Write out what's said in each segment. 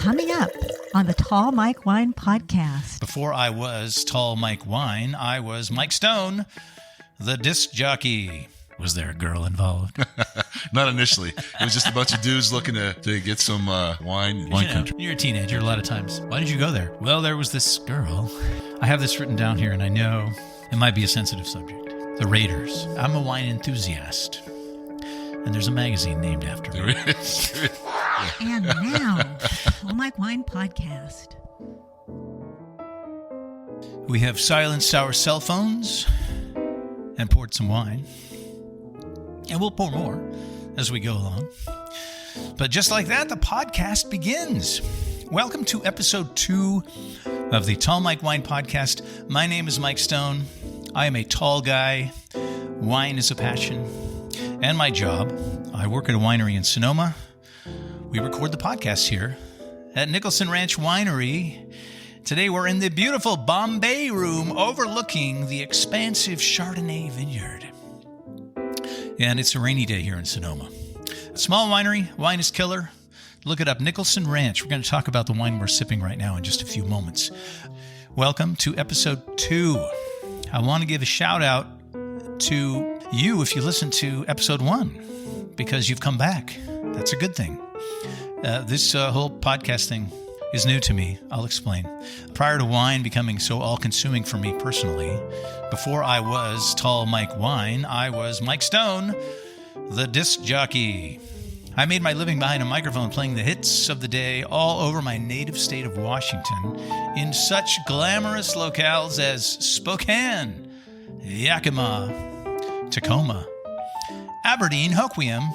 Coming up on the Tall Mike Wine Podcast. Before I was Tall Mike Wine, I was Mike Stone, the disc jockey. Was there a girl involved? Not initially. It was just a bunch of dudes looking to get some wine country. You're a teenager a lot of times. Why did you go there? Well, there was this girl. I have this written down here, and I know it might be a sensitive subject. The Raiders. I'm a wine enthusiast. And there's a magazine named after me. There is. And now, Tall Mike Wine Podcast. We have silenced our cell phones and poured some wine. And we'll pour more as we go along. But just like that, the podcast begins. Welcome to episode 2 of the Tall Mike Wine Podcast. My name is Mike Stone. I am a tall guy. Wine is a passion. And my job, I work at a winery in Sonoma. We record the podcast here at Nicholson Ranch Winery. Today we're in the beautiful Bombay room overlooking the expansive Chardonnay vineyard. And it's a rainy day here in Sonoma. Small winery, wine is killer. Look it up, Nicholson Ranch. We're going to talk about the wine we're sipping right now in just a few moments. Welcome to episode 2. I want to give a shout out to you if you listened to episode 1, because you've come back. That's a good thing. This whole podcast thing is new to me. I'll explain. Prior to wine becoming so all-consuming for me personally, before I was Tall Mike Wine, I was Mike Stone, the disc jockey. I made my living behind a microphone playing the hits of the day all over my native state of Washington in such glamorous locales as Spokane, Yakima, Tacoma, Aberdeen, Hoquiam,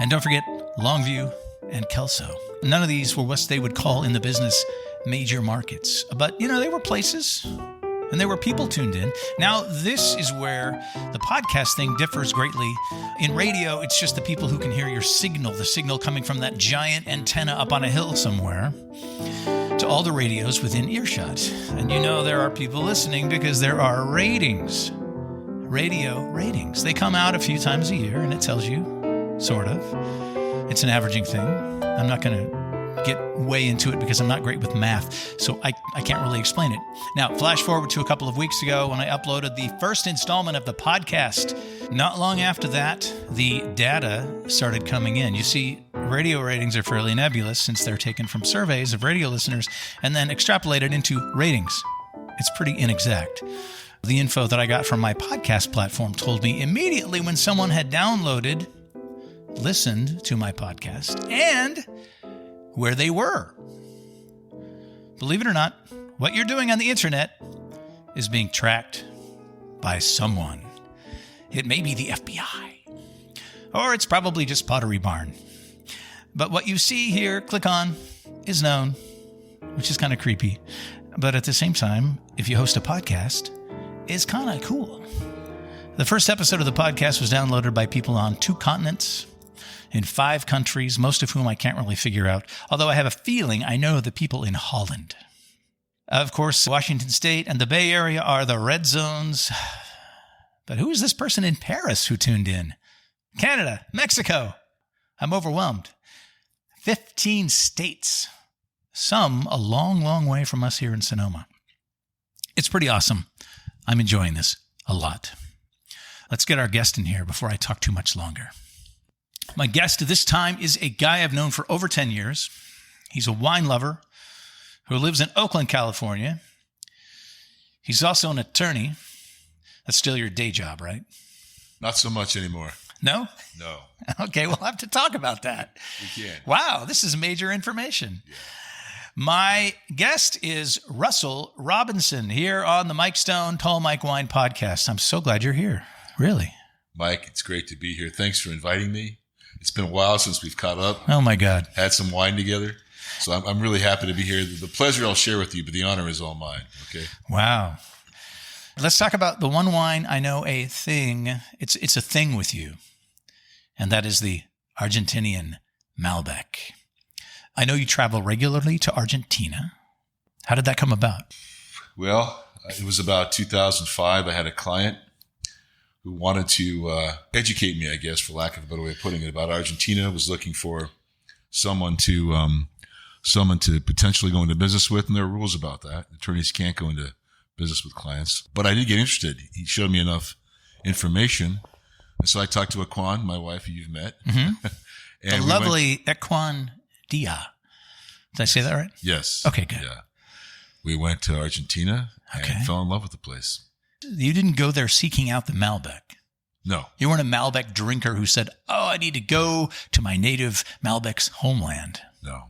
and don't forget Longview and Kelso. None of these were what they would call in the business major markets. But, they were places, and there were people tuned in. Now, this is where the podcast thing differs greatly. In radio, it's just the people who can hear your signal, the signal coming from that giant antenna up on a hill somewhere, to all the radios within earshot. And there are people listening because there are ratings. Radio ratings. They come out a few times a year, and it tells you, sort of. It's an averaging thing. I'm not going to get way into it because I'm not great with math, so I can't really explain it. Now, flash forward to a couple of weeks ago when I uploaded the first installment of the podcast. Not long after that, the data started coming in. You see, radio ratings are fairly nebulous since they're taken from surveys of radio listeners and then extrapolated into ratings. It's pretty inexact. The info that I got from my podcast platform told me immediately when someone had downloaded, listened to my podcast, and where they were. Believe it or not, what you're doing on the internet is being tracked by someone. It may be the FBI, or it's probably just Pottery Barn. But what you see here, click on, is known, which is kind of creepy. But at the same time, if you host a podcast, it's kind of cool. The first episode of the podcast was downloaded by people on 2 continents, in 5 countries, most of whom I can't really figure out, although I have a feeling I know the people in Holland. Of course, Washington State and the Bay Area are the red zones. But who is this person in Paris who tuned in? Canada, Mexico. I'm overwhelmed. 15 states. Some a long, long way from us here in Sonoma. It's pretty awesome. I'm enjoying this a lot. Let's get our guest in here before I talk too much longer. My guest this time is a guy I've known for over 10 years. He's a wine lover who lives in Oakland, California. He's also an attorney. That's still your day job, right? Not so much anymore. No? No. Okay, we'll have to talk about that. We can. Wow, this is major information. Yeah. My guest is Russell Robinson here on the Mike Stone Tall Mike Wine Podcast. I'm so glad you're here. Really. Mike, it's great to be here. Thanks for inviting me. It's been a while since we've caught up. Oh, my God. Had some wine together. So I'm really happy to be here. The pleasure I'll share with you, but the honor is all mine. Okay. Wow. Let's talk about the one wine I know a thing. It's a thing with you, and that is the Argentinian Malbec. I know you travel regularly to Argentina. How did that come about? Well, it was about 2005. I had a client who wanted to educate me, I guess, for lack of a better way of putting it, about Argentina. Was looking for someone to someone to potentially go into business with, and there are rules about that. Attorneys can't go into business with clients. But I did get interested. He showed me enough information. And so I talked to Aquan, my wife, who you've met. Mm-hmm. And the lovely Aquan Dia. Did I say that right? Yes. Okay, good. Yeah. We went to Argentina and fell in love with the place. You didn't go there seeking out the Malbec. No. You weren't a Malbec drinker who said, I need to go to my native Malbec's homeland. No.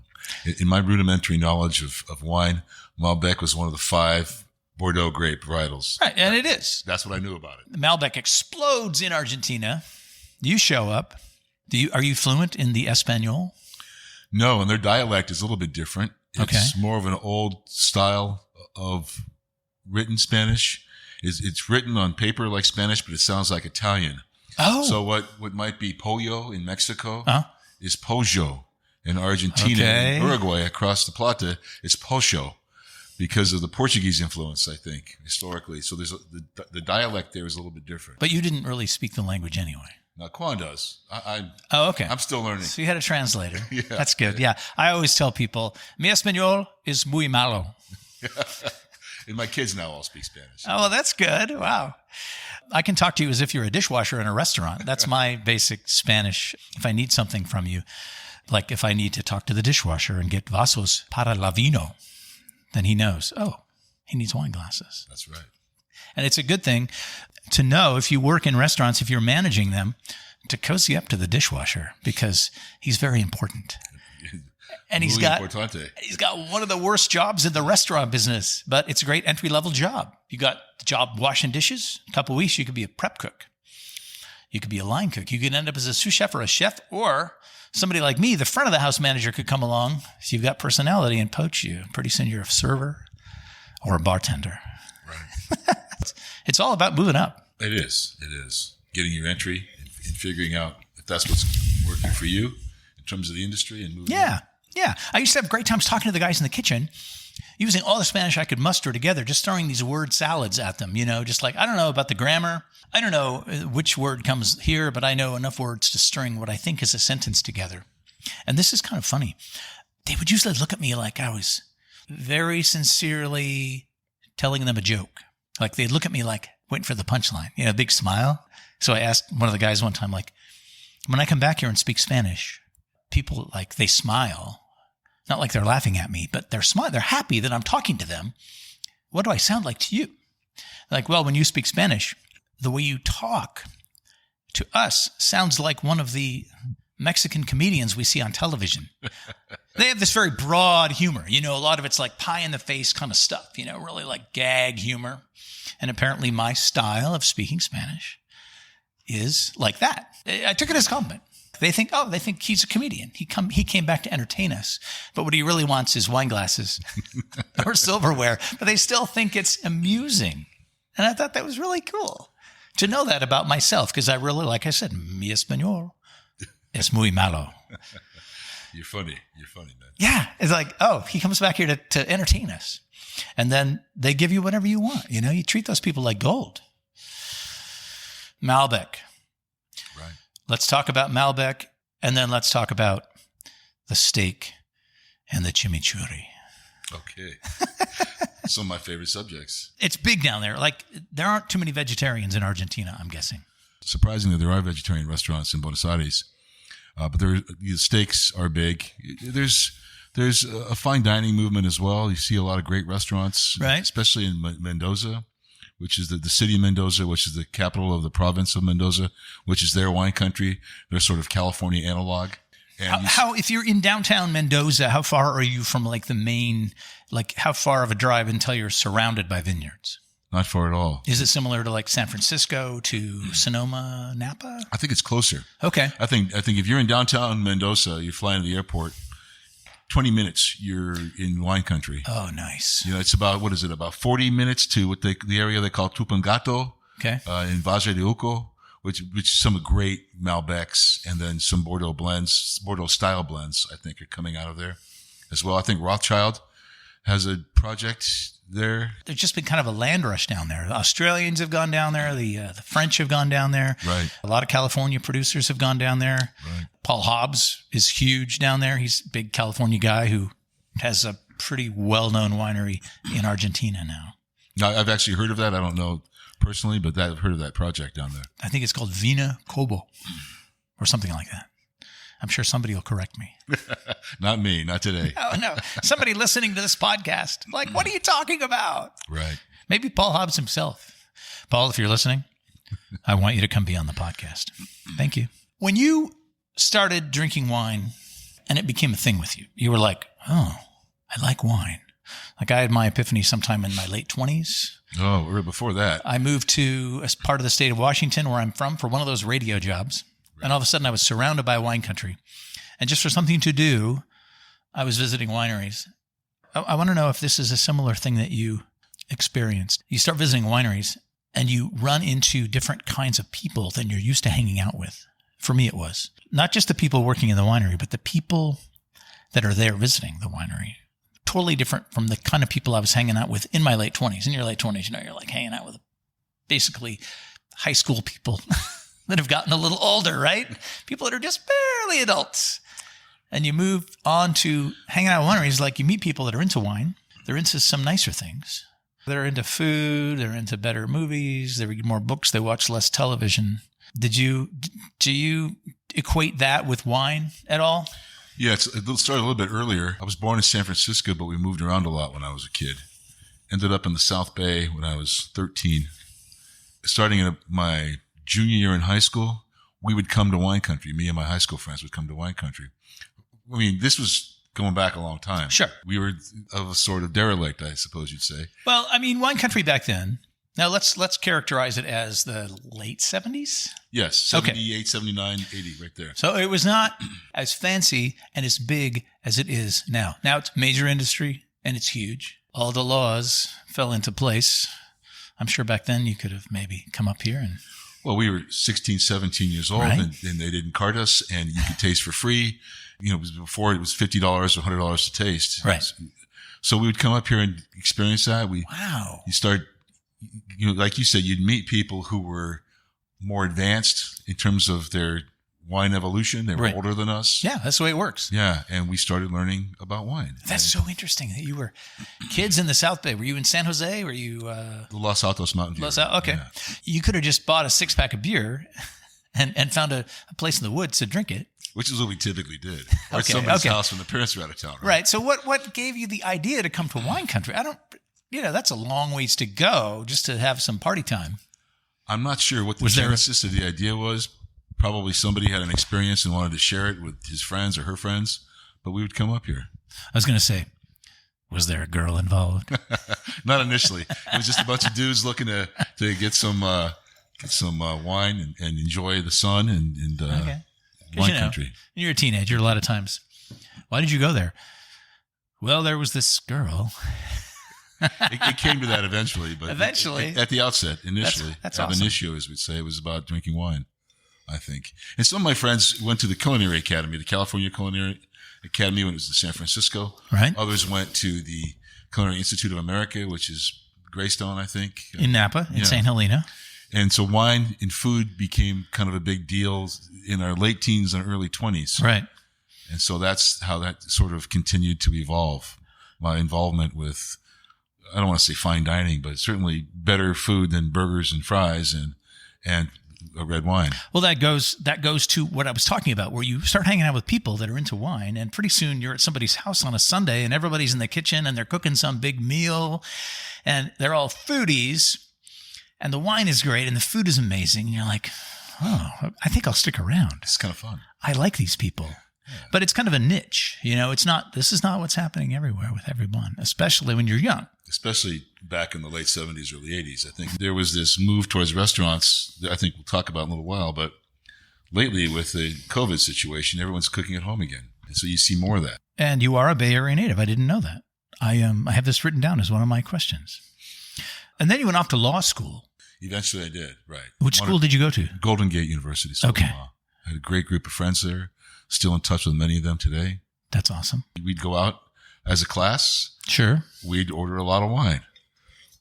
In my rudimentary knowledge of wine, Malbec was one of the 5 Bordeaux grape varietals. Right, and it is. That's what I knew about it. Malbec explodes in Argentina. You show up. Are you fluent in the Espanol? No, and their dialect is a little bit different. It's Okay. more of an old style of written Spanish. It's written on paper like Spanish, but it sounds like Italian. Oh. So what might be pollo in Mexico Uh-huh. is pollo. In Argentina, and Uruguay, across the Plata, it's pocho because of the Portuguese influence, I think, historically. So there's the dialect there is a little bit different. But you didn't really speak the language anyway. Now, Quan does. Okay. I'm still learning. So you had a translator. Yeah. That's good. Yeah. I always tell people, mi español is muy malo. And my kids now all speak Spanish. Oh, well, that's good. Wow. I can talk to you as if you're a dishwasher in a restaurant. That's my basic Spanish. If I need something from you, like if I need to talk to the dishwasher and get vasos para la vino, then he knows, he needs wine glasses. That's right. And it's a good thing to know if you work in restaurants, if you're managing them, to cozy up to the dishwasher because he's very important. And he's got one of the worst jobs in the restaurant business, but it's a great entry-level job. You got the job washing dishes. A couple of weeks, you could be a prep cook. You could be a line cook. You could end up as a sous chef or a chef, or somebody like me, the front of the house manager, could come along. So you've got personality and poach you. Pretty soon you're a server or a bartender. Right. It's all about moving up. It is. It is. Getting your entry and figuring out if that's what's working for you in terms of the industry and moving up. Yeah. I used to have great times talking to the guys in the kitchen, using all the Spanish I could muster together, just throwing these word salads at them, just like, I don't know about the grammar. I don't know which word comes here, but I know enough words to string what I think is a sentence together. And this is kind of funny. They would usually look at me like I was very sincerely telling them a joke. Like they'd look at me like waiting for the punchline, a big smile. So I asked one of the guys one time, like, when I come back here and speak Spanish, people they smile, not like they're laughing at me, but they're happy that I'm talking to them. What do I sound like to you? Like, well, when you speak Spanish, the way you talk to us sounds like one of the Mexican comedians we see on television. They have this very broad humor. A lot of it's like pie in the face kind of stuff, really like gag humor. And apparently my style of speaking Spanish is like that. I took it as a compliment. They think he's a comedian. He came back to entertain us. But what he really wants is wine glasses or silverware. But they still think it's amusing. And I thought that was really cool to know that about myself because I really, like I said, mi español es muy malo. You're funny, man. Yeah. It's like, he comes back here to entertain us. And then they give you whatever you want. You treat those people like gold. Malbec. Right. Let's talk about Malbec, and then let's talk about the steak and the chimichurri. Okay. Some of my favorite subjects. It's big down there. Like, there aren't too many vegetarians in Argentina, I'm guessing. Surprisingly, there are vegetarian restaurants in Buenos Aires, but the steaks are big. There's a fine dining movement as well. You see a lot of great restaurants, right? Especially in Mendoza, which is the city of Mendoza, which is the capital of the province of Mendoza, which is their wine country, their sort of California analog. And if you're in downtown Mendoza, how far are you from the main, how far of a drive until you're surrounded by vineyards? Not far at all. Is it similar to San Francisco to Sonoma, Napa? I think it's closer. Okay. I think if you're in downtown Mendoza, you fly into the airport, 20 minutes, you're in wine country. Oh, nice. It's about, about 40 minutes to the area they call Tupungato. Okay. In Valle de Uco, which is some great Malbecs and then some Bordeaux blends, Bordeaux style blends, I think, are coming out of there as well. I think Rothschild has a project there. There's just been kind of a land rush down there. The Australians have gone down there. The French have gone down there. Right. A lot of California producers have gone down there. Right. Paul Hobbs is huge down there. He's a big California guy who has a pretty well-known winery in Argentina now. Now, I've actually heard of that. I don't know personally, but I've heard of that project down there. I think it's called Vina Cobo or something like that. I'm sure somebody will correct me. Not me, not today. No. Somebody listening to this podcast, like, what are you talking about? Right. Maybe Paul Hobbs himself. Paul, if you're listening, I want you to come be on the podcast. Thank you. When you started drinking wine and it became a thing with you, you were like, oh, I like wine. Like I had my epiphany sometime in my late 20s. Oh, right before that. I moved to as part of the state of Washington, where I'm from, for one of those radio jobs. Right. And all of a sudden I was surrounded by wine country. And just for something to do, I was visiting wineries. I want to know if this is a similar thing that you experienced. You start visiting wineries and you run into different kinds of people than you're used to hanging out with. For me, it was not just the people working in the winery, but the people that are there visiting the winery. Totally different from the kind of people I was hanging out with in my late 20s. In your late 20s, you're like hanging out with basically high school people that have gotten a little older, right? People that are just barely adults. And you move on to hanging out at wineries, like you meet people that are into wine. They're into some nicer things. They're into food. They're into better movies. They read more books. They watch less television. Do you equate that with wine at all? Yeah, it started a little bit earlier. I was born in San Francisco, but we moved around a lot when I was a kid. Ended up in the South Bay when I was 13. Starting in my junior year in high school, we would come to wine country. Me and my high school friends would come to wine country. I mean, this was going back a long time. Sure. We were of a sort of derelict, I suppose you'd say. Well, I mean, wine country back then. Now, let's characterize it as the late 70s. Yes, 78, 79, 80, right there. So it was not as fancy and as big as it is now. Now it's major industry and it's huge. All the laws fell into place. I'm sure back then you could have maybe come up here and... Well, we were 16, 17 years old, right. and they didn't cart us, and you could taste for free. You know, it was before it was $50 or $100 to taste. Right. So we would come up here and experience that. Wow. You start, you know, like you said, you'd meet people who were more advanced in terms of their wine evolution. They were right. older than us. Yeah, that's the way it works. Yeah, and we started learning about wine. That's so interesting that you were kids in the South Bay. Were you in San Jose? Were you... The Los Altos Mountain View. Okay. Yeah. You could have just bought a 6-pack of beer and found a place in the woods to drink it. Which is what we typically did. Or at somebody's house when the parents were out of town. Right. So what gave you the idea to come to wine country? That's a long ways to go just to have some party time. I'm not sure what the genesis of the idea was. Probably somebody had an experience and wanted to share it with his friends or her friends, but we would come up here. I was going to say, was there a girl involved? Not initially. It was just a bunch of dudes looking to get some wine and enjoy the sun and okay. wine country. You're a teenager a lot of times. Why did you go there? Well, there was this girl. It came to that eventually, but at the outset, initially, that's awesome. Ab initio, as we'd say, it was about drinking wine, I think. And some of my friends went to the Culinary Academy, the California Culinary Academy when it was in San Francisco. Right. Others went to the Culinary Institute of America, which is Greystone, I think. In Napa, in St. Helena. And so wine and food became kind of a big deal in our late teens and early 20s. Right. And so that's how that sort of continued to evolve. My involvement with, I don't want to say fine dining, but certainly better food than burgers and fries and a red wine. Well, that goes to what I was talking about, where you start hanging out with people that are into wine, and pretty soon you're at somebody's house on a Sunday, and everybody's in the kitchen, and they're cooking some big meal, and they're all foodies, and the wine is great, and the food is amazing, and you're like, oh, I think I'll stick around. It's kind of fun. I like these people. Yeah. But it's kind of a niche, this is not what's happening everywhere with everyone, especially when you're young. Especially back in the late 70s, early 80s. I think there was this move towards restaurants that I think we'll talk about in a little while, but lately with the COVID situation, everyone's cooking at home again. And so you see more of that. And you are a Bay Area native. I didn't know that. I have this written down as one of my questions. And then you went off to law school. Eventually I did, right. Which school did you go to? Golden Gate University. Okay. Law. I had a great group of friends there. Still in touch with many of them today. That's awesome. We'd go out as a class. Sure. We'd order a lot of wine.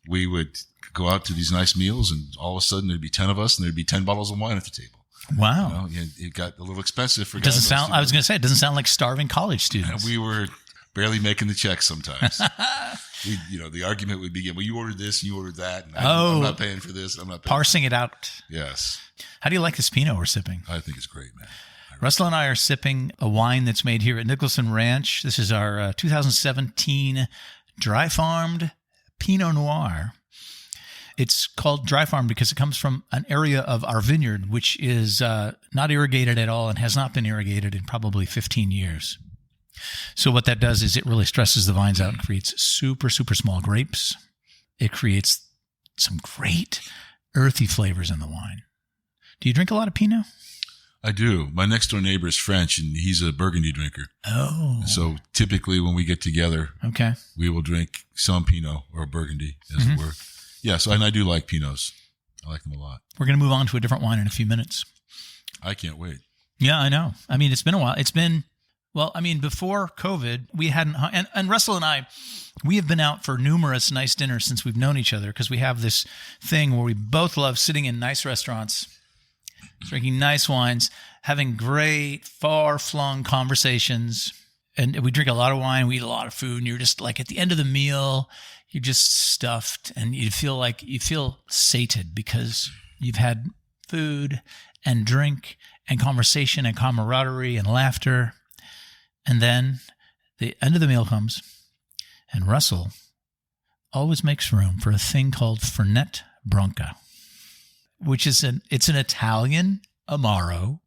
We would go out to these nice meals, and all of a sudden there'd be 10 of us, and there'd be 10 bottles of wine at the table. Wow. It got a little expensive for guys. I was going to say, it doesn't sound like starving college students. And we were barely making the check sometimes. The argument would begin, well, you ordered this and you ordered that. And I'm not paying for this. I'm not paying Parsing it out. Yes. How do you like this Pinot we're sipping? I think it's great, man. Russell and I are sipping a wine that's made here at Nicholson Ranch. This is our 2017 dry farmed Pinot Noir. It's called dry farmed because it comes from an area of our vineyard, which is not irrigated at all and has not been irrigated in probably 15 years. So what that does is it really stresses the vines out and creates super, super small grapes. It creates some great earthy flavors in the wine. Do you drink a lot of Pinot? I do. My next door neighbor is French, and he's a Burgundy drinker. Oh. So typically when we get together, we will drink some Pinot or Burgundy, as it were. Yeah, so and I do like Pinots. I like them a lot. We're going to move on to a different wine in a few minutes. I can't wait. Yeah, I know. I mean, it's been a while. Before COVID, we hadn't, and Russell and I, we have been out for numerous nice dinners since we've known each other because we have this thing where we both love sitting in nice restaurants, drinking nice wines, having great, far-flung conversations. And we drink a lot of wine, we eat a lot of food, and you're just like at the end of the meal, you're just stuffed and you feel sated because you've had food and drink and conversation and camaraderie and laughter. And then the end of the meal comes and Russell always makes room for a thing called Fernet Branca, which is an Italian Amaro,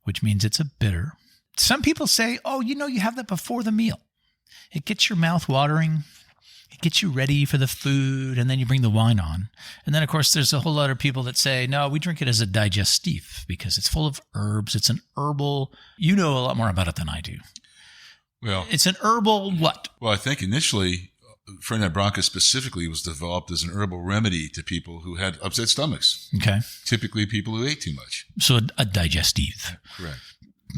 which means it's a bitter. Some people say, you have that before the meal. It gets your mouth watering. It gets you ready for the food, and then you bring the wine on. And then, of course, there's a whole lot of people that say, no, we drink it as a digestif because it's full of herbs. It's an herbal. You know a lot more about it than I do. Well, it's an herbal what? Well, I think initially, Fernet Branca specifically was developed as an herbal remedy to people who had upset stomachs. Okay. Typically people who ate too much. So a digestif. Correct.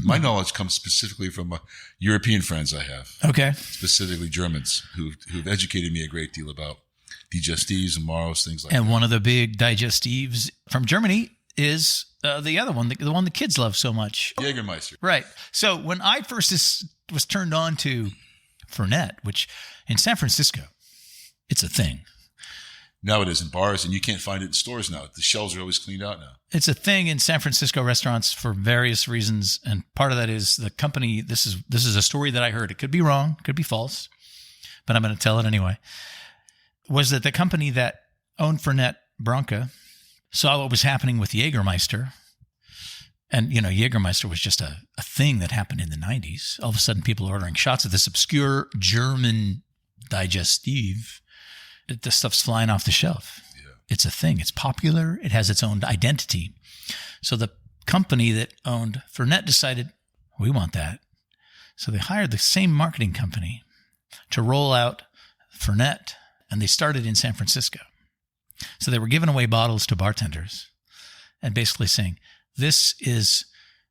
My knowledge comes specifically from European friends I have. Okay. Specifically Germans who've educated me a great deal about digestives and Maros, things like that. And one of the big digestives from Germany is the other one, the one the kids love so much. Jägermeister. Right. So when I first was turned on to Fernet, which in San Francisco, it's a thing. Now it is in bars, and you can't find it in stores now. The shelves are always cleaned out now. It's a thing in San Francisco restaurants for various reasons, and part of that is the company. This is a story that I heard. It could be wrong, could be false, but I'm going to tell it anyway. Was that the company that owned Fernet Branca saw what was happening with Jägermeister, and Jägermeister was just a thing that happened in the 90s. All of a sudden, people are ordering shots of this obscure German digestive. The stuff's flying off the shelf. Yeah. It's a thing. It's popular. It has its own identity. So the company that owned Fernet decided, we want that. So they hired the same marketing company to roll out Fernet, and they started in San Francisco. So they were giving away bottles to bartenders and basically saying, this is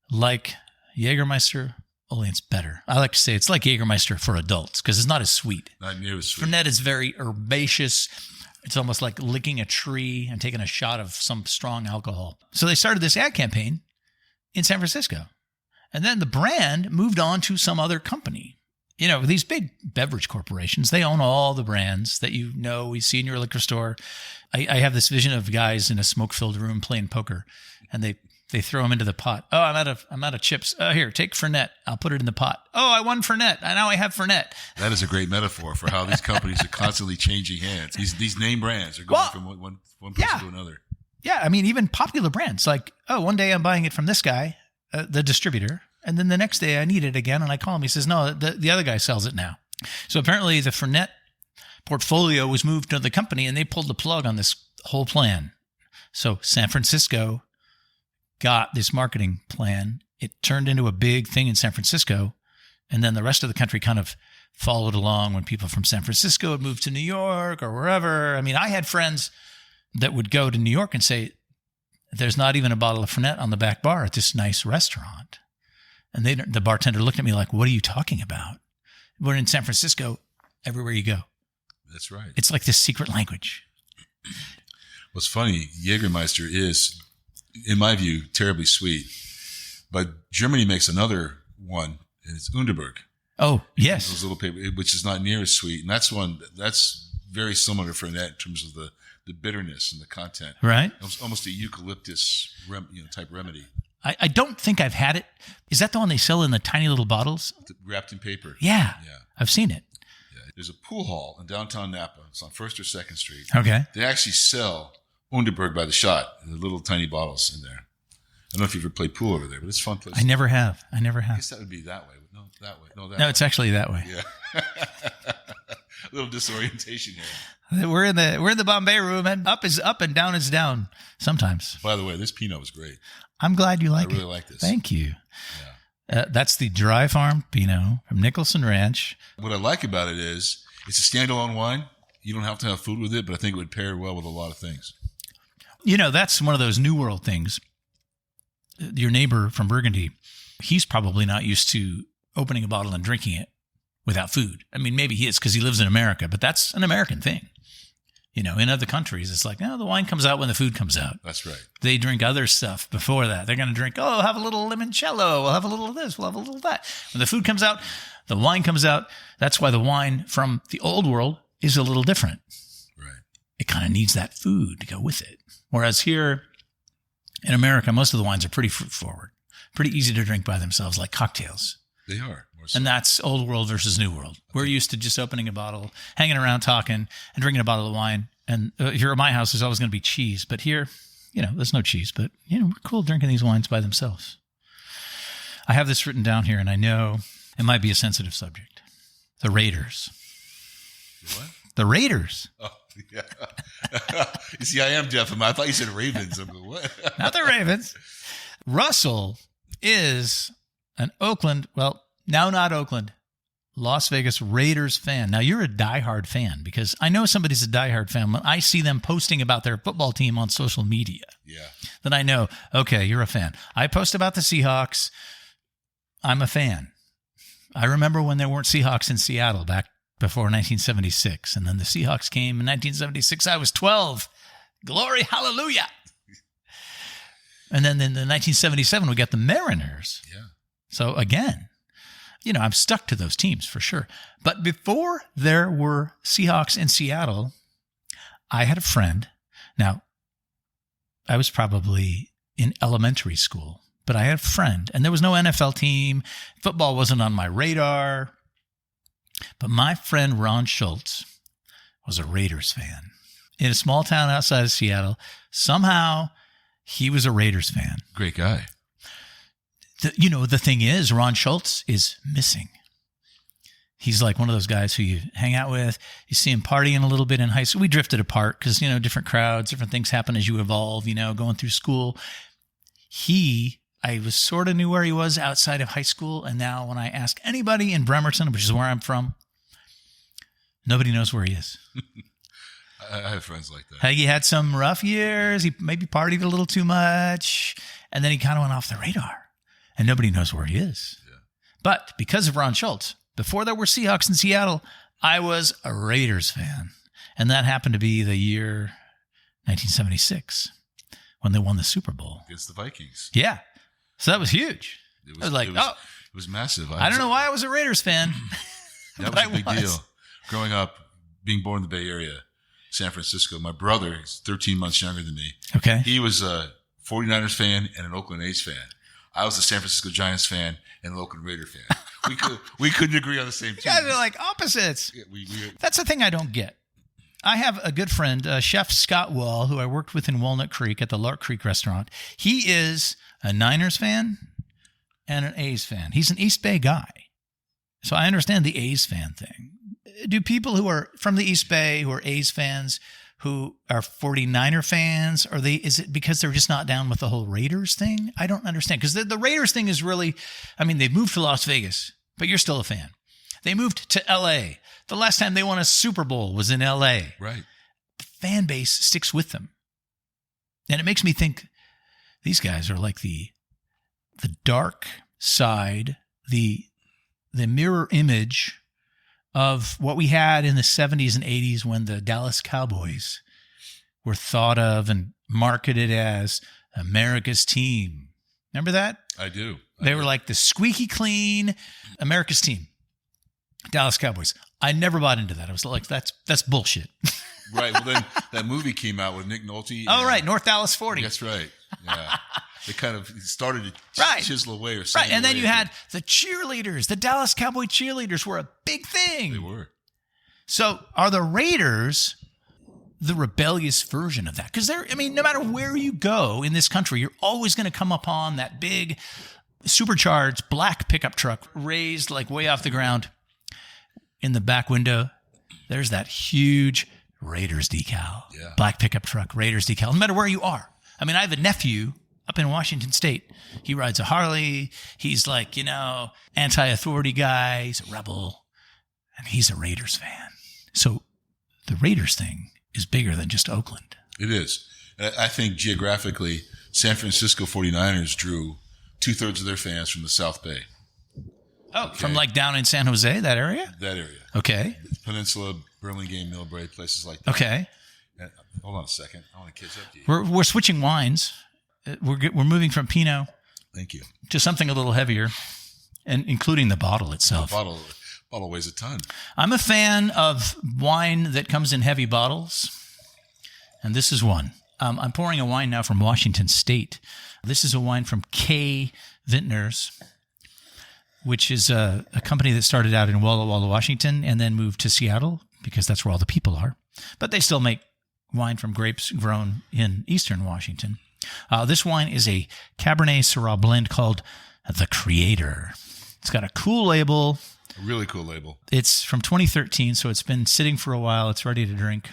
like Jägermeister, only it's better. I like to say it's like Jägermeister for adults because it's not as sweet. Not near as sweet. Fernet is very herbaceous. It's almost like licking a tree and taking a shot of some strong alcohol. So they started this ad campaign in San Francisco. And then the brand moved on to some other company. These big beverage corporations, they own all the brands that we see in your liquor store. I have this vision of guys in a smoke-filled room playing poker, and they throw them into the pot. Oh, I'm out of chips. Oh, here, take Fernet. I'll put it in the pot. Oh, I won Fernet. Now I have Fernet. That is a great metaphor for how these companies are constantly changing hands. These name brands are going from one person to another. Yeah, I mean, even popular brands. Like, one day I'm buying it from this guy, the distributor, and then the next day I need it again, and I call him. He says, no, the other guy sells it now. So apparently the Fernet portfolio was moved to the company, and they pulled the plug on this whole plan. So San Francisco got this marketing plan. It turned into a big thing in San Francisco. And then the rest of the country kind of followed along when people from San Francisco had moved to New York or wherever. I mean, I had friends that would go to New York and say, there's not even a bottle of Fernet on the back bar at this nice restaurant. And the bartender looked at me like, what are you talking about? We're in San Francisco, everywhere you go. That's right. It's like this secret language. What's funny, Jägermeister is, in my view, terribly sweet. But Germany makes another one, and it's Underberg. Oh, yes. Those little paper, which is not near as sweet. And that's very similar for that in terms of the bitterness and the content. Right. Almost a eucalyptus type remedy. I don't think I've had it. Is that the one they sell in the tiny little bottles? Wrapped in paper. Yeah. Yeah. I've seen it. Yeah. There's a pool hall in downtown Napa. It's on 1st or 2nd Street. Okay. They actually sell Underberg by the shot, the little tiny bottles in there. I don't know if you've ever played pool over there, but it's a fun place. I never have. I guess that would be that way. No, that way. No, that No, way. it's actually that way. Yeah. A little disorientation here. We're in the Bombay room, and up is up and down is down sometimes. By the way, this Pinot was great. I'm glad you like it. I really like this. Thank you. Yeah. That's the Dry Farm Pinot from Nicholson Ranch. What I like about it is it's a standalone wine. You don't have to have food with it, but I think it would pair well with a lot of things. That's one of those New World things. Your neighbor from Burgundy, he's probably not used to opening a bottle and drinking it without food. I mean, maybe he is because he lives in America, but that's an American thing. In other countries, it's like, the wine comes out when the food comes out. That's right. They drink other stuff before that. They're going to drink, have a little limoncello. We'll have a little of this. We'll have a little of that. When the food comes out, the wine comes out. That's why the wine from the old world is a little different. Right. It kind of needs that food to go with it. Whereas here in America, most of the wines are pretty fruit forward, pretty easy to drink by themselves, like cocktails. They are. More so. And that's old world versus new world. We're used to just opening a bottle, hanging around talking, and drinking a bottle of wine. And here at my house, there's always going to be cheese. But here, there's no cheese. But, we're cool drinking these wines by themselves. I have this written down here, and I know it might be a sensitive subject. The Raiders. What? The Raiders. Oh, yeah. You see, I am deaf. I thought you said Ravens. I'm going, what? Not the Ravens. Russell is an Oakland, now not Oakland, Las Vegas Raiders fan. Now, you're a diehard fan because I know somebody's a diehard fan. When I see them posting about their football team on social media, then I know, okay, you're a fan. I post about the Seahawks. I'm a fan. I remember when there weren't Seahawks in Seattle back before 1976. And then the Seahawks came in 1976. I was 12. Glory, hallelujah. And then in 1977, we got the Mariners. Yeah. So again, I'm stuck to those teams for sure. But before there were Seahawks in Seattle, I had a friend. Now, I was probably in elementary school, but I had a friend, and there was no NFL team. Football wasn't on my radar. But my friend Ron Schultz was a Raiders fan. In a small town outside of Seattle, somehow he was a Raiders fan. Great guy. The thing is, Ron Schultz is missing. He's like one of those guys who you hang out with. You see him partying a little bit in high school. We drifted apart because, different crowds, different things happen as you evolve, going through school. I was sort of knew where he was outside of high school. And now when I ask anybody in Bremerton, which is where I'm from, nobody knows where he is. I have friends like that. He had some rough years. He maybe partied a little too much. And then he kind of went off the radar. And nobody knows where he is. Yeah. But because of Ron Schultz, before there were Seahawks in Seattle, I was a Raiders fan. And that happened to be the year 1976 when they won the Super Bowl. Against the Vikings. Yeah. So that was huge. It was massive. I don't know why I was a Raiders fan. That was a big deal. Growing up, being born in the Bay Area, San Francisco, my brother is 13 months younger than me. Okay. He was a 49ers fan and an Oakland A's fan. I was a San Francisco Giants fan and an Oakland Raider fan. We couldn't agree on the same team. You guys are like opposites. Yeah, That's the thing I don't get. I have a good friend, Chef Scott Wall, who I worked with in Walnut Creek at the Lark Creek restaurant. He is a Niners fan and an A's fan. He's an East Bay guy. So I understand the A's fan thing. Do people who are from the East Bay, who are A's fans, who are 49er fans, is it because they're just not down with the whole Raiders thing? I don't understand. Because the Raiders thing is really, they've moved to Las Vegas, but you're still a fan. They moved to L.A. The last time they won a Super Bowl was in L.A. Right. The fan base sticks with them. And it makes me think these guys are like the dark side, the mirror image of what we had in the 70s and 80s when the Dallas Cowboys were thought of and marketed as America's team. Remember that? I do. They were like the squeaky clean America's team. Dallas Cowboys. I never bought into that. I was like, that's bullshit. Right. Well, then that movie came out with Nick Nolte. Oh, right. North Dallas 40. That's right. Yeah. They kind of started to Right. chisel away or Right. something. And then you had the cheerleaders. The Dallas Cowboy cheerleaders were a big thing. They were. So are the Raiders the rebellious version of that? Because no matter where you go in this country, you're always going to come upon that big supercharged black pickup truck raised like way off the ground. In the back window, there's that huge Raiders decal. Yeah. Black pickup truck, Raiders decal, no matter where you are. I mean, I have a nephew up in Washington State. He rides a Harley. He's like, anti-authority guy. He's a rebel. And he's a Raiders fan. So the Raiders thing is bigger than just Oakland. It is. I think geographically, San Francisco 49ers drew 2/3 of their fans from the South Bay. Oh, okay. From like down in San Jose, that area? That area. Okay. Peninsula, Burlingame, Millbrae, places like that. Okay. Hold on a second. I want to catch up to you. We're switching wines. We're moving from Pinot Thank you. to something a little heavier, and including the bottle itself. The bottle weighs a ton. I'm a fan of wine that comes in heavy bottles, and this is one. I'm pouring a wine now from Washington State. This is a wine from K Vintners, which is a company that started out in Walla Walla, Washington, and then moved to Seattle because that's where all the people are. But they still make wine from grapes grown in eastern Washington. This wine is a Cabernet Syrah blend called The Creator. It's got a cool label. A really cool label. It's from 2013, so it's been sitting for a while. It's ready to drink.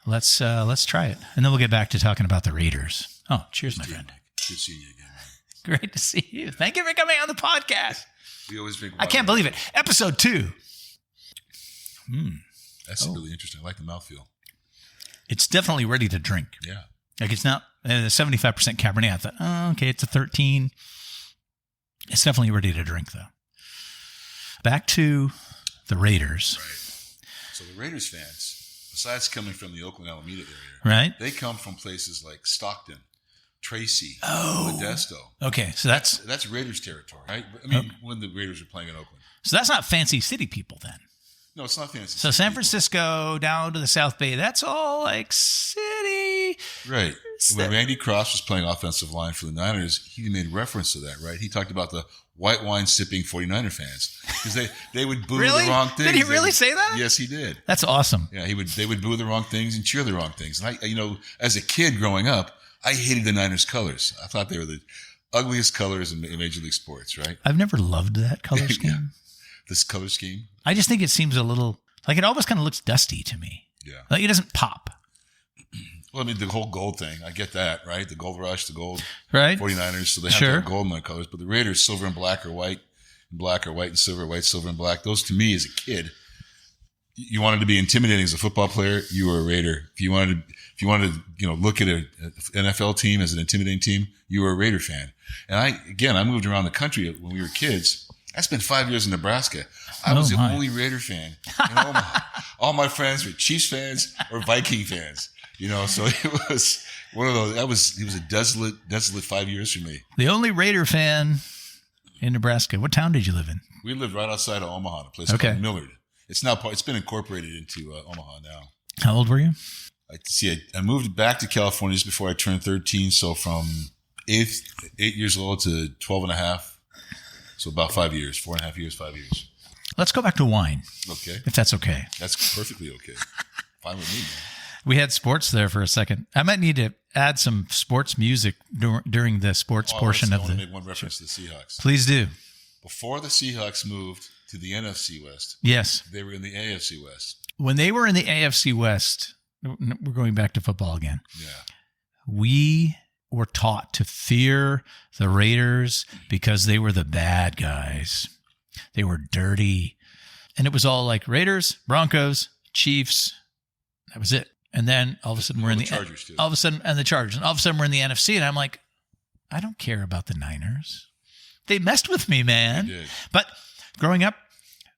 Let's try it, and then we'll get back to talking about the Raiders. Oh, cheers, my friend. Good seeing you again, man. Great to see you. Thank you for coming on the podcast. We always drink I can't believe it. Episode 2. That's really interesting. I like the mouthfeel. It's definitely ready to drink. Yeah. Like it's not 75% Cabernet. I thought, oh, okay, it's a 13. It's definitely ready to drink, though. Back to the Raiders. Right. So the Raiders fans, besides coming from the Oakland Alameda area, right? They come from places like Stockton, Tracy, Oh. Modesto. Okay, so that's Raiders territory, right? I mean, when the Raiders are playing in Oakland. So that's not fancy city people then. No, it's not fancy. So San Francisco down to the South Bay, that's all like city. Right. When Randy Cross was playing offensive line for the Niners, he made reference to that, right? He talked about the white wine sipping 49er fans because they would boo Really? the wrong things. Did he really say that? Yes, he did. That's awesome. Yeah, they would boo the wrong things and cheer the wrong things. And as a kid growing up, I hated the Niners colors. I thought they were the ugliest colors in Major League Sports, right? I've never loved that color scheme. Yeah. This color scheme. I just think it seems a little like it almost kind of looks dusty to me. Yeah. Like it doesn't pop. Well, I mean, the whole gold thing, I get that, right? The gold rush, the gold Right. 49ers, so they have to have gold in their colors. But the Raiders, silver and black or white and silver, white, silver and black. Those to me as a kid, you wanted to be intimidating as a football player, you were a Raider. If you wanted to, look at an NFL team as an intimidating team, you were a Raider fan. And I moved around the country when we were kids. I spent 5 years in Nebraska. I was the only Raider fan. All my friends were Chiefs fans or Viking fans. So it was one of those. It was a desolate 5 years for me. The only Raider fan in Nebraska. What town did you live in? We lived right outside of Omaha, a place called Millard. It's been incorporated into Omaha now. How old were you? I moved back to California just before I turned 13. So from 8 years old to 12 and a half. So about 5 years, 4.5 years, 5 years. Let's go back to wine. Okay. If that's okay. That's perfectly okay. Fine with me, man. We had sports there for a second. I might need to add some sports music during the sports portion of I the. want to make one reference to the Seahawks. Please do. Before the Seahawks moved to the NFC West, yes, they were in the AFC West. When they were in the AFC West, we're going back to football again. Yeah. We were taught to fear the Raiders because they were the bad guys. They were dirty. And it was all like Raiders, Broncos, Chiefs. That was it. And then all of a sudden we're in the Chargers too. All of a sudden, and the Chargers. And all of a sudden we're in the NFC. And I'm like, I don't care about the Niners. They messed with me, man. They did. But growing up,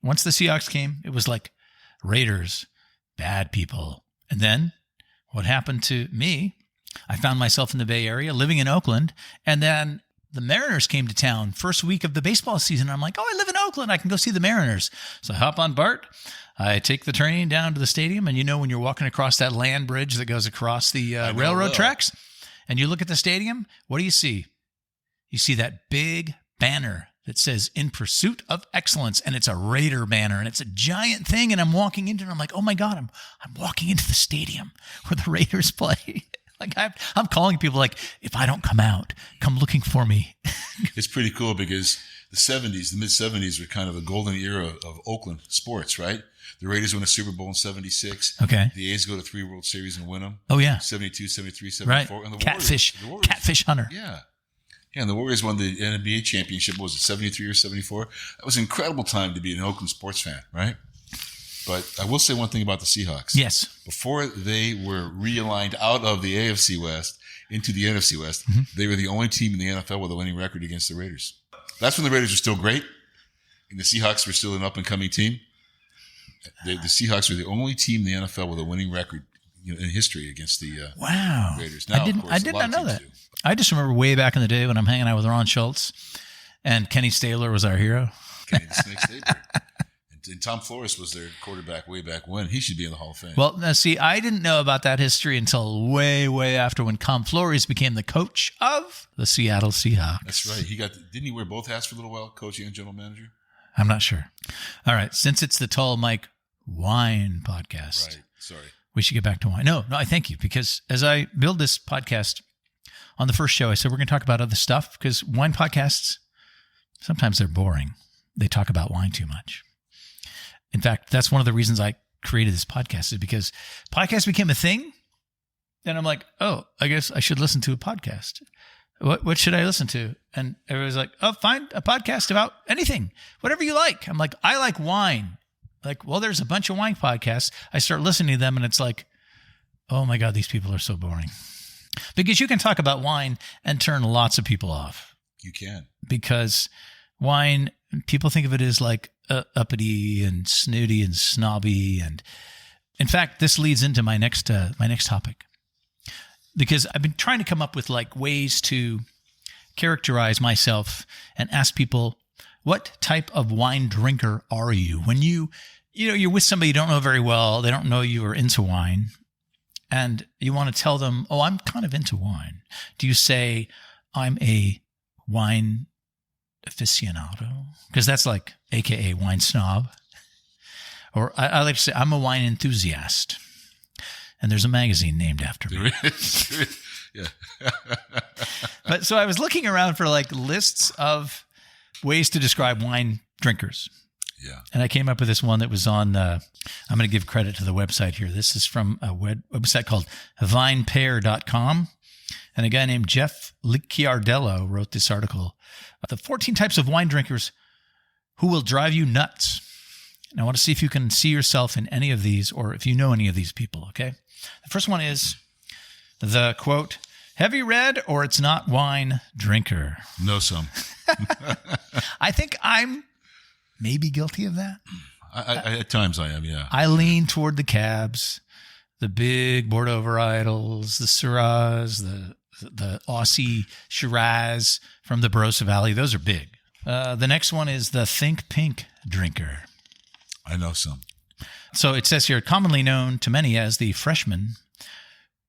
once the Seahawks came, it was like Raiders, bad people. And then what happened to me, I found myself in the Bay Area living in Oakland. And then the Mariners came to town first week of the baseball season. I'm like, oh, I live in Oakland. I can go see the Mariners. So I hop on BART. I take the train down to the stadium. And when you're walking across that land bridge that goes across the railroad tracks and you look at the stadium, what do you see? You see that big banner that says "In Pursuit of Excellence," and it's a Raider banner, and it's a giant thing. And I'm walking into it, and I'm like, oh my God, I'm walking into the stadium where the Raiders play. Like I'm calling people like, if I don't come out, come looking for me. It's pretty cool because the mid-70s were kind of a golden era of Oakland sports, right? The Raiders win a Super Bowl in 76. Okay. The A's go to 3 World Series and win them. Oh, yeah. 72, 73, 74. Right. And the Catfish hunter. Yeah. Yeah, and the Warriors won the NBA championship, what was it, 73 or 74? That was an incredible time to be an Oakland sports fan, right? But I will say one thing about the Seahawks. Yes. Before they were realigned out of the AFC West into the NFC West, they were the only team in the NFL with a winning record against the Raiders. That's when the Raiders were still great, and the Seahawks were still an up-and-coming team. The Seahawks were the only team in the NFL with a winning record in history against the Raiders. Now, I did not know that. I just remember way back in the day when I'm hanging out with Ron Schultz, and Kenny Stabler was our hero. Kenny the Snake Stabler. And Tom Flores was their quarterback way back when. He should be in the Hall of Fame. Well, now, see, I didn't know about that history until way, way after when Tom Flores became the coach of the Seattle Seahawks. That's right. Didn't he wear both hats for a little while, coach and general manager? I'm not sure. All right. Since it's the Tall Mike Wine podcast. Right. Sorry. We should get back to wine. No, I thank you. Because as I build this podcast, on the first show, I said we're going to talk about other stuff because wine podcasts, sometimes they're boring. They talk about wine too much. In fact, that's one of the reasons I created this podcast is because podcast became a thing. And I'm like, oh, I guess I should listen to a podcast. What should I listen to? And everybody's like, oh, find a podcast about anything, whatever you like. I'm like, I like wine. Like, well, there's a bunch of wine podcasts. I start listening to them and it's like, oh my God, these people are so boring. Because you can talk about wine and turn lots of people off. You can. Because wine, people think of it as like uppity and snooty and snobby. And in fact, this leads into my next topic. Because I've been trying to come up with like ways to characterize myself and ask people, what type of wine drinker are you? When you're with somebody you don't know very well, they don't know you are into wine, and you want to tell them, oh, I'm kind of into wine. Do you say, I'm a wine aficionado? Because that's like AKA wine snob. Or I like to say, I'm a wine enthusiast. And there's a magazine named after me. Yeah. But so I was looking around for like lists of ways to describe wine drinkers. Yeah. And I came up with this one that was on, I'm going to give credit to the website here. This is from a website called vinepair.com. And a guy named Jeff Licciardello wrote this article. The 14 types of wine drinkers who will drive you nuts. And I want to see if you can see yourself in any of these or if you know any of these people, okay? The first one is the, quote, heavy red or it's not wine drinker. Know some. I think I'm maybe guilty of that. I at times I am, yeah. I lean toward the cabs, the big Bordeaux varietals, the Syrahs, the Aussie Shiraz from the Barossa Valley. Those are big. The next one is the Think Pink drinker. I know some. So it says here, commonly known to many as the freshman,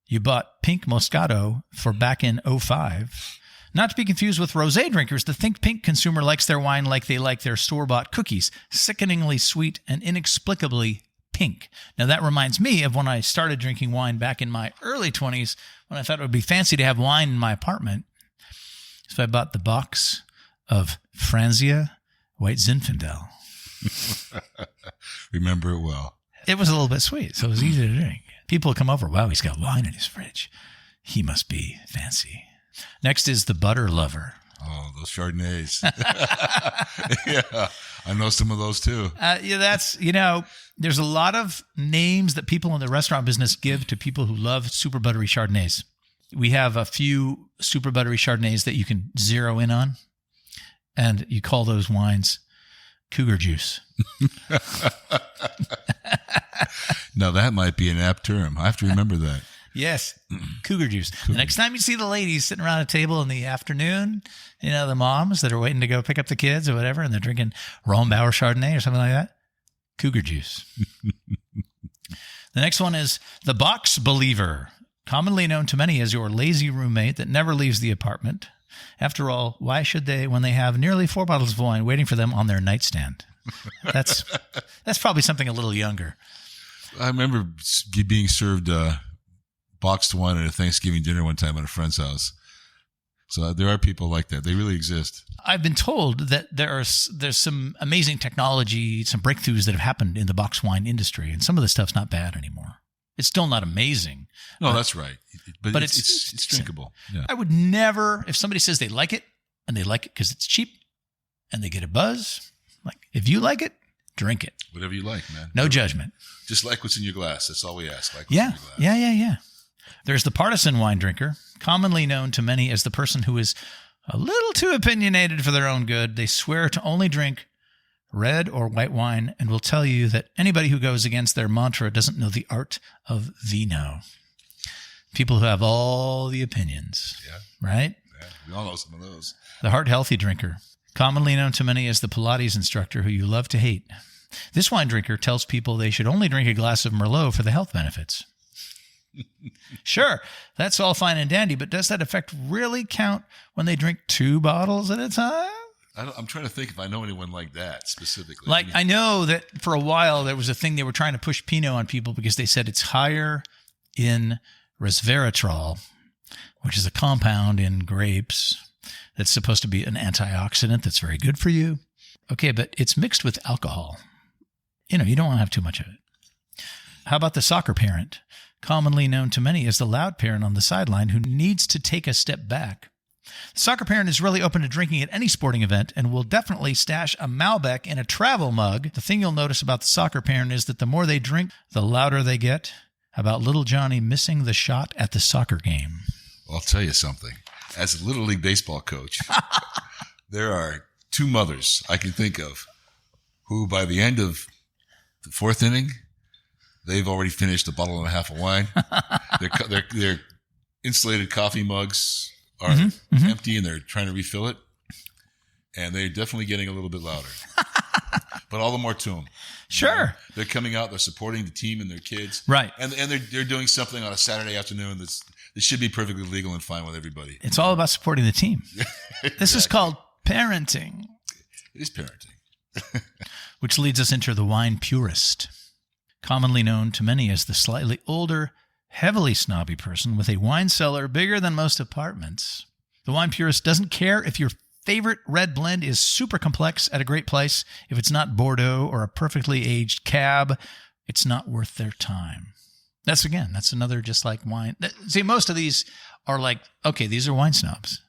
you bought pink Moscato for back in 2005. Not to be confused with rosé drinkers, the Think Pink consumer likes their wine like they like their store-bought cookies, sickeningly sweet and inexplicably pink. Now that reminds me of when I started drinking wine back in my early 20s, when I thought it would be fancy to have wine in my apartment. So I bought the box of Franzia White Zinfandel. Remember it well. It was a little bit sweet, so it was easy to drink. People would come over, wow, he's got wine in his fridge. He must be fancy. Next is the Butter Lover. Oh, those Chardonnays. Yeah, I know some of those too. That's, there's a lot of names that people in the restaurant business give to people who love super buttery Chardonnays. We have a few super buttery Chardonnays that you can zero in on, and you call those wines cougar juice. Now, that might be an apt term. I have to remember that. Yes, cougar juice. The next time you see the ladies sitting around a table in the afternoon, the moms that are waiting to go pick up the kids or whatever, and they're drinking Rombauer Chardonnay or something like that, cougar juice. The next one is the box believer, commonly known to many as your lazy roommate that never leaves the apartment. After all, why should they when they have nearly 4 bottles of wine waiting for them on their nightstand? That's probably something a little younger. I remember being served boxed wine at a Thanksgiving dinner one time at a friend's house. So there are people like that. They really exist. I've been told that there's some amazing technology, some breakthroughs that have happened in the box wine industry, and some of the stuff's not bad anymore. It's still not amazing. No, that's right. But it's drinkable. Yeah. I would never, if somebody says they like it, and they like it because it's cheap, and they get a buzz, like, if you like it, drink it. Whatever you like, man. No judgment. Just like what's in your glass. That's all we ask. Like what's Yeah, in your glass. yeah. There's the partisan wine drinker, commonly known to many as the person who is a little too opinionated for their own good. They swear to only drink red or white wine and will tell you that anybody who goes against their mantra doesn't know the art of vino. People who have all the opinions, right? Yeah, we all know some of those. The heart-healthy drinker, commonly known to many as the Pilates instructor who you love to hate. This wine drinker tells people they should only drink a glass of Merlot for the health benefits. Sure, that's all fine and dandy, but does that effect really count when they drink 2 bottles at a time? I'm trying to think if I know anyone like that specifically. Like, I know that for a while there was a thing they were trying to push Pinot on people because they said it's higher in resveratrol, which is a compound in grapes that's supposed to be an antioxidant that's very good for you. Okay, but it's mixed with alcohol. You don't want to have too much of it. How about the soccer parent, commonly known to many as the loud parent on the sideline who needs to take a step back? The soccer parent is really open to drinking at any sporting event and will definitely stash a Malbec in a travel mug. The thing you'll notice about the soccer parent is that the more they drink, the louder they get about little Johnny missing the shot at the soccer game. Well, I'll tell you something. As a Little League baseball coach, there are 2 mothers I can think of who by the end of the 4th inning, they've already finished a bottle and a half of wine. Their insulated coffee mugs are empty and they're trying to refill it. And they're definitely getting a little bit louder. But all the more to them. Sure. They're coming out. They're supporting the team and their kids. Right. And they're doing something on a Saturday afternoon that should be perfectly legal and fine with everybody. It's all about supporting the team. Exactly. This is called parenting. It is parenting. Which leads us into the wine purist, commonly known to many as the slightly older, heavily snobby person with a wine cellar bigger than most apartments. The wine purist doesn't care if your favorite red blend is super complex at a great price. If it's not Bordeaux or a perfectly aged cab, it's not worth their time. That's another just like wine. See, most of these are like, okay, these are wine snobs.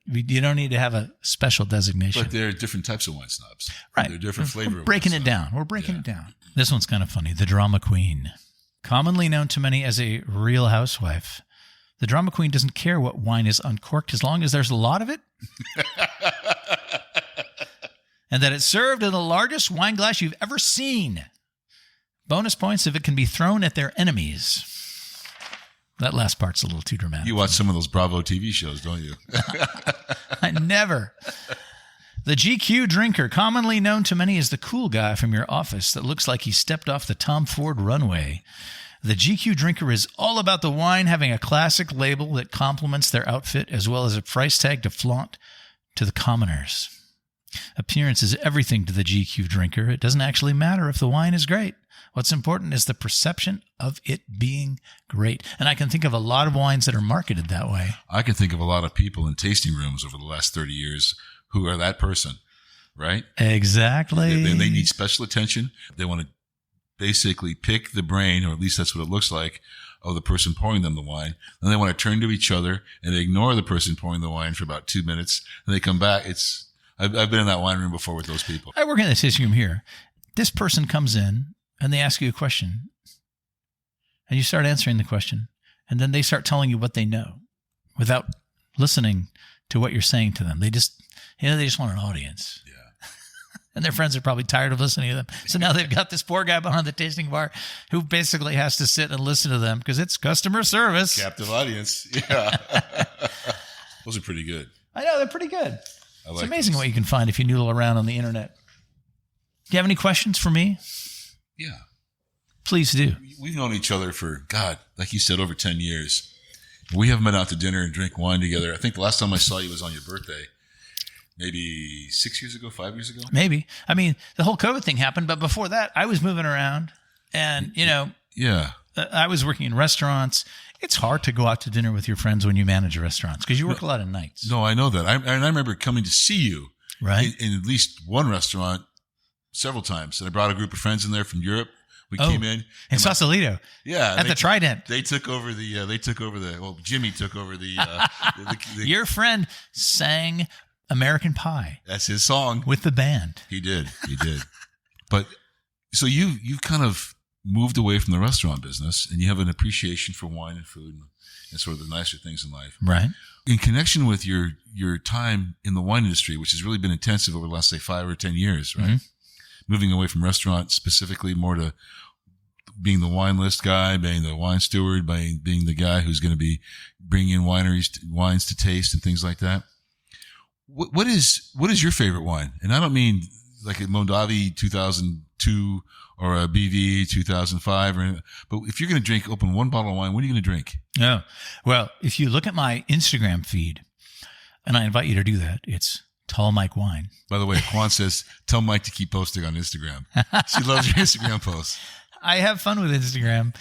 You don't need to have a special designation. But there are different types of wine snobs. Right. There are different flavors. We're breaking it down. This one's kind of funny. The drama queen, commonly known to many as a real housewife. The drama queen doesn't care what wine is uncorked as long as there's a lot of it. And that it's served in the largest wine glass you've ever seen. Bonus points if it can be thrown at their enemies. That last part's a little too dramatic. You watch some of those Bravo TV shows, don't you? I never. The GQ drinker, commonly known to many as the cool guy from your office that looks like he stepped off the Tom Ford runway. The GQ drinker is all about the wine having a classic label that complements their outfit as well as a price tag to flaunt to the commoners. Appearance is everything to the GQ drinker. It doesn't actually matter if the wine is great. What's important is the perception of it being great. And I can think of a lot of wines that are marketed that way. I can think of a lot of people in tasting rooms over the last 30 years who are that person, right? Exactly. They need special attention. They want to basically pick the brain, or at least that's what it looks like, of the person pouring them the wine. Then they want to turn to each other and ignore the person pouring the wine for about 2 minutes. And they come back. I've been in that wine room before with those people. I work in the tasting room here. This person comes in and they ask you a question. And you start answering the question. And then they start telling you what they know without listening to what you're saying to them. They just want an audience. Yeah. And their friends are probably tired of listening to them. So now they've got this poor guy behind the tasting bar who basically has to sit and listen to them because it's customer service. Captive audience. Yeah. Those are pretty good. I know, they're pretty good. It's amazing those. what you can find if you noodle around on the internet. Do you have any questions for me? Yeah. Please do. We've known each other for, God, like you said, over 10 years. We haven't been out to dinner and drink wine together. I think the last time I saw you was on your birthday. Maybe 6 years ago, 5 years ago? Maybe. I mean, the whole COVID thing happened, but before that, I was moving around and, Yeah. I was working in restaurants. It's hard to go out to dinner with your friends when you manage restaurants because you work a lot of nights. No, I know that. I remember coming to see you Right. in at least one restaurant several times. And I brought a group of friends in there from Europe. We came in. And Sausalito. Yeah. At the Trident. They took over Jimmy took over the Your friend sang American Pie that's his song. with the band. He did. But so you've kind of moved away from the restaurant business and you have an appreciation for wine and food and sort of the nicer things in life. Right. In connection with your time in the wine industry, which has really been intensive over the last, say, 5 or 10 years, right? Mm-hmm. Moving away from restaurants specifically more to being the wine list guy, being the wine steward, being the guy who's going to be bringing in wines to taste and things like that. What is your favorite wine? And I don't mean like a Mondavi 2002 or a BV 2005, but if you're going to open one bottle of wine, what are you going to drink? Oh, well, if you look at my Instagram feed, and I invite you to do that, it's Tall Mike Wine. By the way, Kwan says, tell Mike to keep posting on Instagram. She loves your Instagram posts. I have fun with Instagram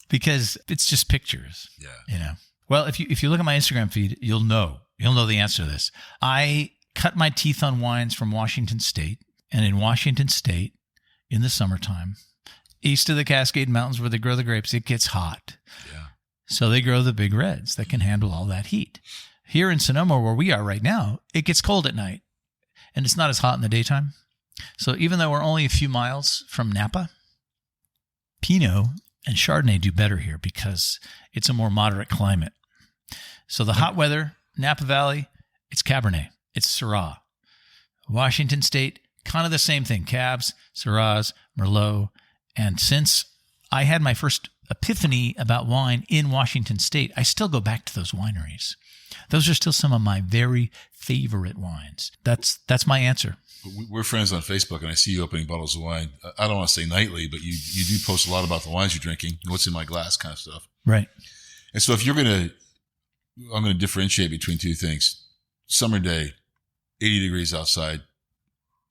because it's just pictures. Yeah. Well, if you look at my Instagram feed, you'll know the answer to this. I cut my teeth on wines from Washington State, and in Washington State, in the summertime, east of the Cascade Mountains where they grow the grapes, it gets hot. Yeah. So they grow the big reds that can handle all that heat. Here in Sonoma, where we are right now, it gets cold at night, and it's not as hot in the daytime. So even though we're only a few miles from Napa, Pinot and Chardonnay do better here because it's a more moderate climate. So the hot weather, Napa Valley, it's Cabernet, it's Syrah. Washington State, kind of the same thing, Cabs, Syrahs, Merlot. And since I had my first epiphany about wine in Washington State, I still go back to those wineries. Those are still some of my very favorite wines. That's my answer. We're friends on Facebook, and I see you opening bottles of wine. I don't want to say nightly, but you do post a lot about the wines you're drinking, what's in my glass kind of stuff. Right. And so if I'm going to differentiate between two things. Summer day, 80 degrees outside,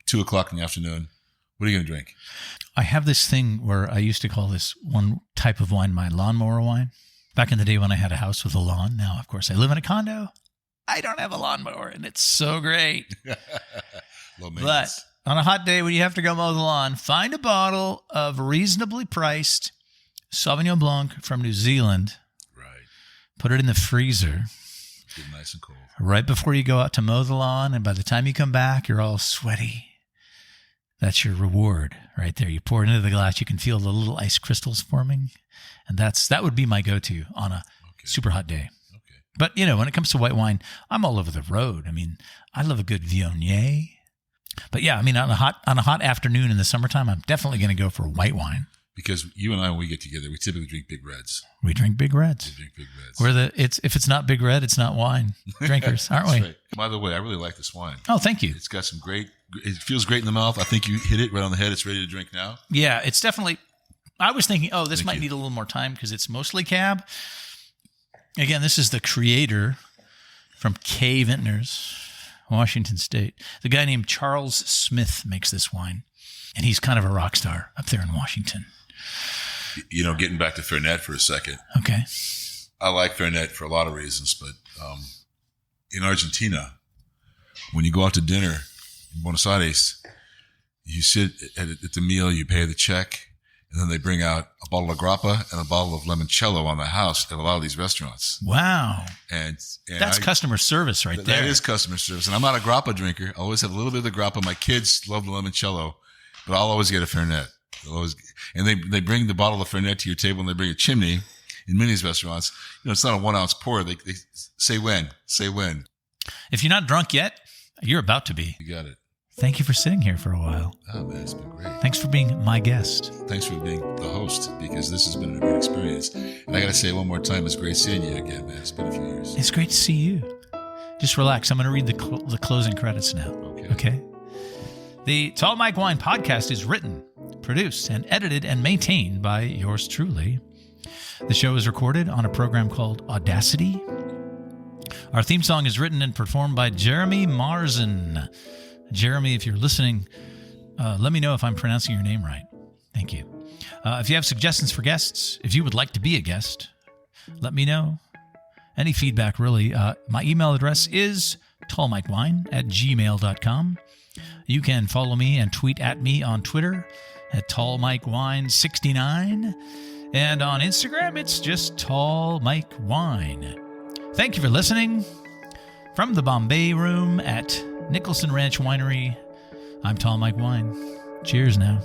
2 o'clock in the afternoon. What are you going to drink? I have this thing where I used to call this one type of wine my lawnmower wine. Back in the day when I had a house with a lawn. Now, of course, I live in a condo. I don't have a lawnmower, and it's so great. Low But on a hot day when you have to go mow the lawn, find a bottle of reasonably priced Sauvignon Blanc from New Zealand. Right. Put it in the freezer. Get nice and cold. Right before you go out to mow the lawn, and by the time you come back, you're all sweaty. That's your reward right there. You pour it into the glass, you can feel the little ice crystals forming, and that would be my go-to on a super hot day. Okay. But, when it comes to white wine, I'm all over the road. I mean, I love a good Viognier. But yeah, I mean, on a hot afternoon in the summertime, I'm definitely going to go for white wine. Because you and I, when we get together, we typically drink big reds. We drink big reds. If it's not big red, it's not wine drinkers, aren't we? Right. By the way, I really like this wine. Oh, thank you. It's got it feels great in the mouth. I think you hit it right on the head. It's ready to drink now. Yeah, it's definitely, I was thinking, this might need a little more time because it's mostly cab. Again, this is the creator from K Vintners, Washington State. The guy named Charles Smith makes this wine, and he's kind of a rock star up there in Washington. Getting back to Fernet for a second. Okay. I like Fernet for a lot of reasons, but in Argentina, when you go out to dinner in Buenos Aires, you sit at the meal, you pay the check, and then they bring out a bottle of grappa and a bottle of limoncello on the house at a lot of these restaurants. Wow. And that's customer service right there. That is customer service. And I'm not a grappa drinker. I always have a little bit of the grappa. My kids love the limoncello, but I'll always get a Fernet. And they bring the bottle of Fernet to your table, and they bring a chimney in many of these restaurants. It's not a 1 ounce pour. They say when. If you're not drunk yet, you're about to be. You got it. thank you for sitting here for a while. Oh, man, it's been great. Thanks for being my guest. Thanks for being the host, because this has been a great experience. And I got to say one more time, it's great seeing you again, man. It's been a few years. It's great to see you. Just relax. I'm going to read the closing credits now. Okay? The Tall Mike Wine podcast is written, produced, and edited and maintained by yours truly. The show is recorded on a program called Audacity. Our theme song is written and performed by Jeremy Marzen. Jeremy, if you're listening, let me know if I'm pronouncing your name right. Thank you. If you have suggestions for guests, if you would like to be a guest, let me know. Any feedback, really. My email address is tallmikewine@gmail.com. You can follow me and tweet at me on Twitter at tallmikewine69. And on Instagram, it's just Tall Mike Wine. Thank you for listening. From the Bombay Room at Nicholson Ranch Winery, I'm Tall Mike Wine. Cheers now.